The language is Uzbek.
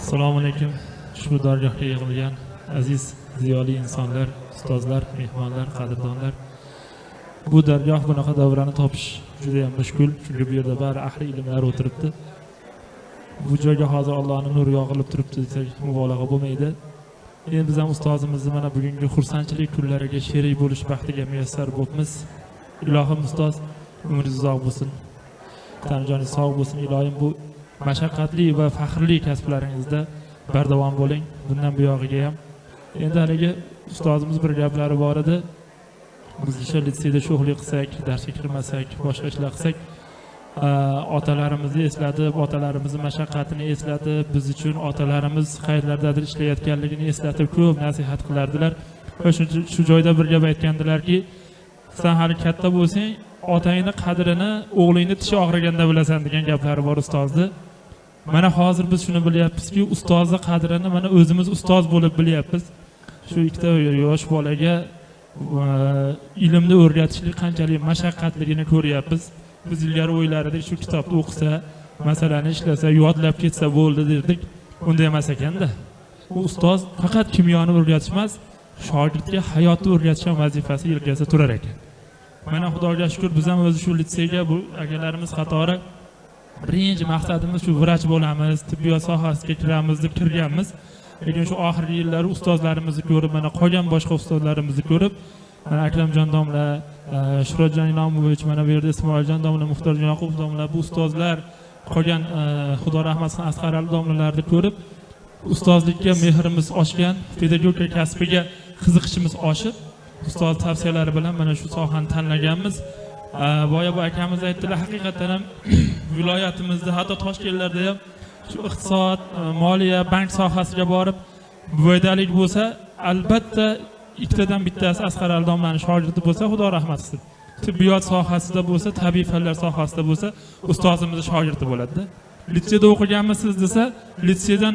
Assalomu alaykum. Ushbu dargohga yig'ilgan aziz ziyoli insonlar, ustozlar, mehmonlar, qadrdonlar. Bu dargoh bunaqa davrani topish juda ham mushkul, chunki bu yerda bari ahli ilmlar o'tiribdi. Bu joyga hozir Allohning nuri yog'ilib turibdi desak mubolag'a bo'lmaydi. Endi biz ham ustozimizni mana bugungi xursandchilik kunlariga sherik bo'lish baxtiga muyassar bo'libmiz. Ilohim ustoz umringiz uzoq bo'lsin. Tanjoningiz sog' bo'lsin. Ilohim bu mashaqqatli va faxrli kasblaringizda bardavom bo'ling. Bundan buyog'iga ham. Endi haligi ustozimiz bir gaplari bor edi. Biz o'sha litseyda sho'xlik qilsak, darsga kirmasak, boshqa ishlar qilsak, otalarimizni eslatib, otalarimizning mashaqqatini eslatib, biz uchun otalarimiz qayerlardadir ishlayotganligini eslatib ko'p nasihat qilardilar. Shu joyda bir gap aytgandilarki, sen hali katta bo'lsang, otangning qadrini o'g'lingni tishi og'riganda bilasan degan gaplari bor ustozni. Mana hozir biz shuni bilyapmizki, ustozni qadrini mana o'zimiz ustoz bo'lib bilyapmiz. Shu ikkita yosh bolaga ilmni o'rgatishlik qanchalik mashaqqatligini ko'ryapmiz. Biz ilgari o'ylardik, shu kitobni o'qisa, masalani ishlasa, yodlab ketsa bo'ldi derdik. Unda emas ekanda. Bu ustoz faqat kimyoni o'rgatish emas, shogirdga hayotni o'rgatish vazifasi yelkasida turar ekan. Mana Xudoga shukr, biz ham o'zi shu litseyga bu akalarimiz qatori birinchi maqsadimiz shu vrach bo'lamiz, tibbiyot sohasiga kiramiz deb kirganmiz. Lekin shu oxirgi yillar ustozlarimizni ko'rib, mana qolgan boshqa ustozlarimizni ko'rib, mana Akramjon domla, Shuhratjon Inomovich, mana bu yerda Ismoiljon domla, Muxtorjon Yoqubov domla, bu ustozlar, qolgan Xudo rahmat qilsin Asqar Ali domlalarni ko'rib, ustozlikka mehrimiz oshgan, pedagogika kasbiga qiziqishimiz oshib, ustoz tavsiyalari bilan mana shu sohani tanlaganmiz. Boya bu akamiz aytdilar, haqiqatan ham viloyatimizda, hatto Toshkentlarda ham shu iqtisod, moliya, bank sohasiga borib foydalik bo'lsa, albatta ikkitadan bittasi Asqar Ali domlaning shogirdi bo'lsa, Xudo rahmat qilsin. Tibbiyot sohasida bo'lsa, tabiiy fanlar sohasida bo'lsa, ustozimizning shogirdi bo'ladi-da. Litseyda o'qiganmisiz desa, litseydan